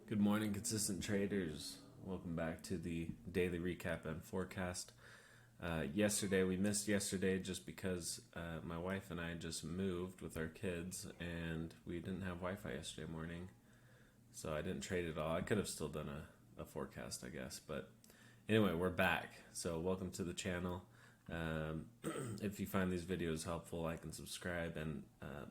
Good morning, consistent traders. Welcome back to the daily recap and forecast. Yesterday, we missed yesterday just because my wife and I just moved with our kids and we didn't have Wi-Fi yesterday morning. So I didn't trade at all. I could have still done a forecast, I guess. But anyway, we're back. So welcome to the channel. If you find these videos helpful, like and subscribe. And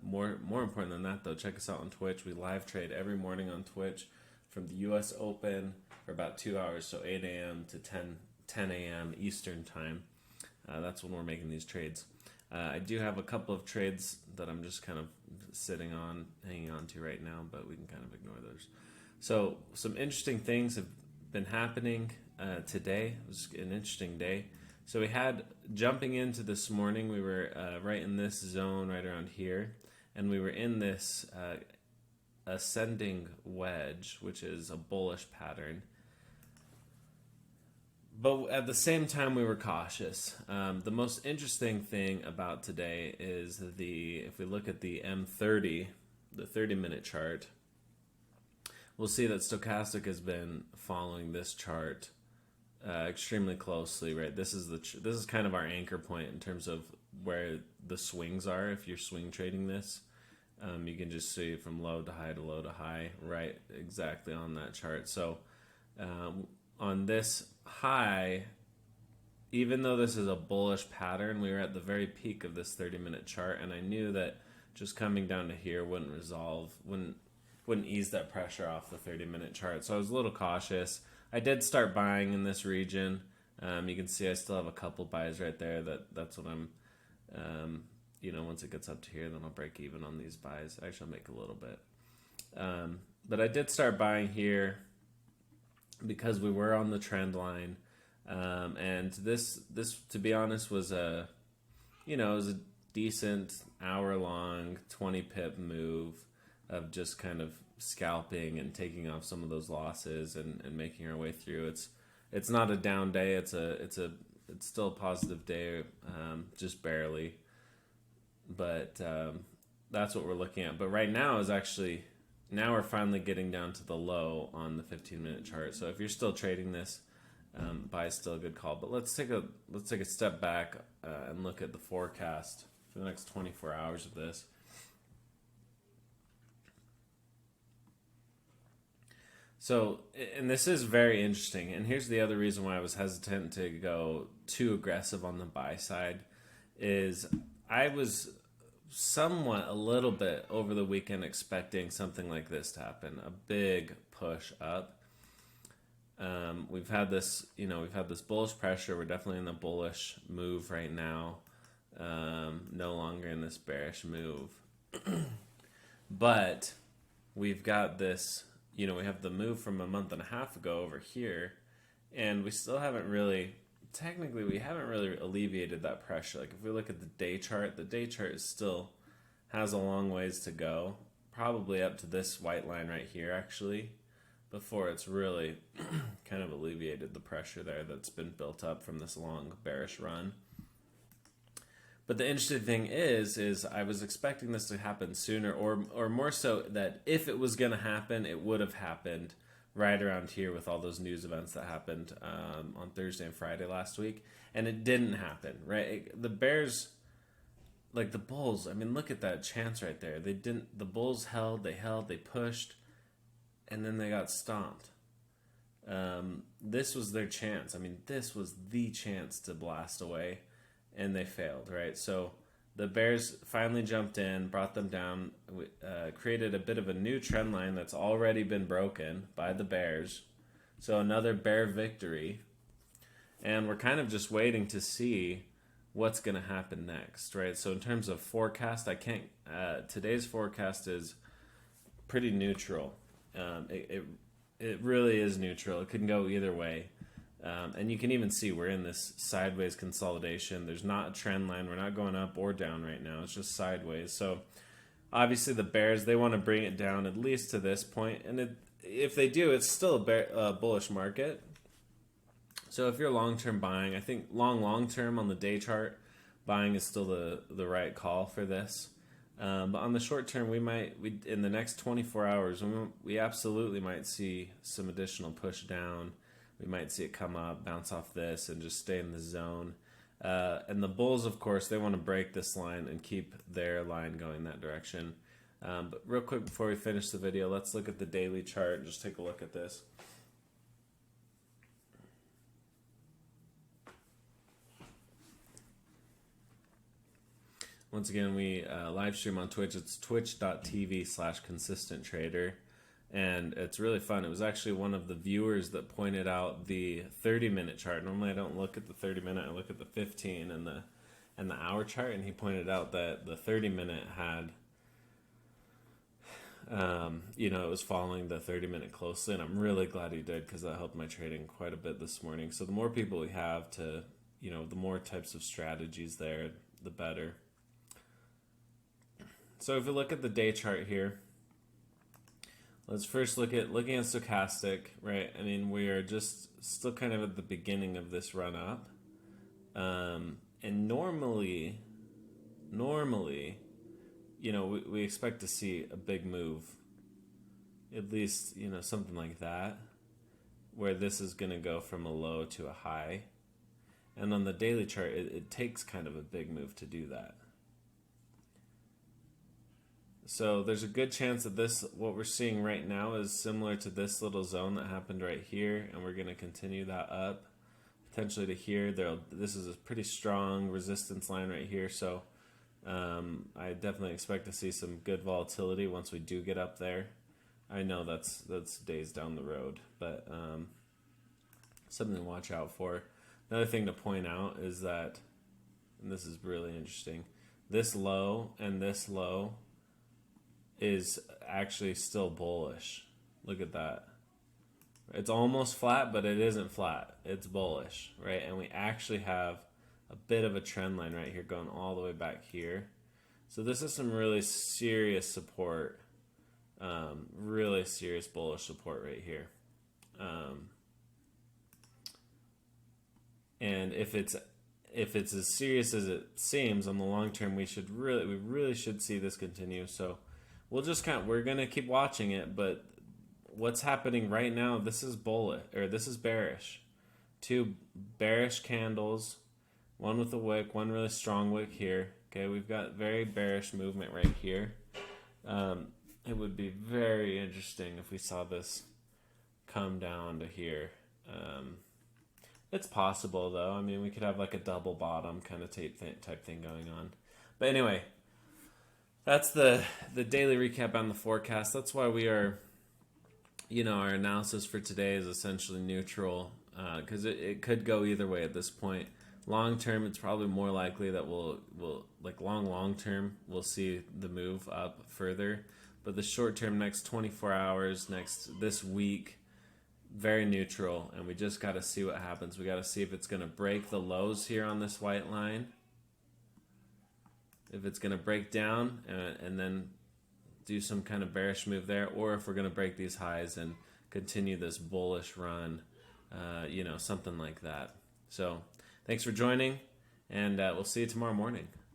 more important than that, though, check us out on Twitch. We live trade every morning on Twitch from the US Open for about 2 hours, so 8 a.m. to 10 a.m. Eastern time. That's when we're making these trades. I do have a couple of trades that I'm just kind of hanging on to right now, but we can kind of ignore those. So some interesting things have been happening today. It was an interesting day. So we had, jumping into this morning, we were right in this zone right around here, and we were in this ascending wedge, which is a bullish pattern. But at the same time, we were cautious. The most interesting thing about today is if we look at the M30, the 30-minute chart, we'll see that stochastic has been following this chart extremely closely, right? This is kind of our anchor point in terms of where the swings are. If you're swing trading this, you can just see from low to high to low to high, right? Exactly on that chart. So on this high, even though this is a bullish pattern, we were at the very peak of this 30-minute chart, and I knew that just coming down to here wouldn't ease that pressure off the 30-minute chart. So I was a little cautious. I did start buying in this region. You can see I still have a couple buys right there. That's what I'm, once it gets up to here, then I'll break even on these buys. Actually, I'll make a little bit. But I did start buying here because we were on the trend line. And this, to be honest, was it was a decent hour-long 20-pip move of just kind of scalping and taking off some of those losses and making our way through. It's not a down day. It's still a positive day, just barely. But that's what we're looking at. But right now now we're finally getting down to the low on the 15-minute chart. So if you're still trading this, buy is still a good call. But let's take a step back and look at the forecast for the next 24 hours of this. So, and this is very interesting. And here's the other reason why I was hesitant to go too aggressive on the buy side is I was somewhat a little bit over the weekend expecting something like this to happen, a big push up. We've had this bullish pressure. We're definitely in the bullish move right now. No longer in this bearish move. But we've got this, we have the move from a month and a half ago over here, and we still haven't really, technically we haven't really alleviated that pressure. Like if we look at the day chart still has a long ways to go, probably up to this white line right here actually, before it's really kind of alleviated the pressure there that's been built up from this long bearish run. But the interesting thing is I was expecting this to happen sooner, or more so that if it was going to happen, it would have happened right around here with all those news events that happened on Thursday and Friday last week. And it didn't happen, right? The Bears, like the Bulls, I mean, look at that chance right there. The Bulls held, they pushed, and then they got stomped. This was their chance. I mean, this was the chance to blast away. And they failed, right? So the Bears finally jumped in, brought them down, created a bit of a new trend line that's already been broken by the Bears. So another Bear victory. And we're kind of just waiting to see what's going to happen next, right? So in terms of forecast, today's forecast is pretty neutral. It really is neutral. It can go either way. And you can even see we're in this sideways consolidation. There's not a trend line. We're not going up or down right now. It's just sideways. So obviously the Bears, they want to bring it down at least to this point. And if they do, it's still a bullish market. So if you're long-term buying, I think long-term on the day chart, buying is still the right call for this. But on the short term, we in the next 24 hours, we absolutely might see some additional push down. We might see it come up, bounce off this, and just stay in the zone. And the bulls, of course, they want to break this line and keep their line going that direction. But real quick before we finish the video, let's look at the daily chart and just take a look at this. Once again, we live stream on Twitch. It's twitch.tv/consistenttrader. And it's really fun. It was actually one of the viewers that pointed out the 30-minute chart. Normally I don't look at the 30-minute, I look at the 15 and the hour chart. And he pointed out that the 30-minute had, it was following the 30-minute closely. And I'm really glad he did, because that helped my trading quite a bit this morning. So the more people we have to, the more types of strategies there, the better. So if you look at the day chart here, let's first looking at stochastic, right? I mean, we are just still kind of at the beginning of this run up. And normally, we expect to see a big move, at least, something like that, where this is going to go from a low to a high. And on the daily chart, it takes kind of a big move to do that. So there's a good chance that what we're seeing right now is similar to this little zone that happened right here, and we're going to continue that up, potentially to here. This is a pretty strong resistance line right here, so I definitely expect to see some good volatility once we do get up there. I know that's days down the road, but something to watch out for. Another thing to point out is that, and this is really interesting, this low and this low is actually still bullish. Look at that. It's almost flat, but it isn't flat. It's bullish, right? And we actually have a bit of a trend line right here going all the way back here. So this is some really serious support, really serious bullish support right here. And if it's as serious as it seems on the long term, we really should see this continue. So we're gonna keep watching it, but what's happening right now, this is bullish, or this is bearish. Two bearish candles, one with a wick, one really strong wick here. Okay, we've got very bearish movement right here. It would be very interesting if we saw this come down to here. It's possible though. I mean, we could have like a double bottom kind of type thing going on. But anyway, that's the daily recap on the forecast. That's why we are, our analysis for today is essentially neutral, because it could go either way at this point. Long term, it's probably more likely that we'll long term, we'll see the move up further. But the short term, next 24 hours, this week, very neutral, and we just got to see what happens. We got to see if it's going to break the lows here on this white line. If it's going to break down and then do some kind of bearish move there, or if we're going to break these highs and continue this bullish run, something like that. So thanks for joining, and we'll see you tomorrow morning.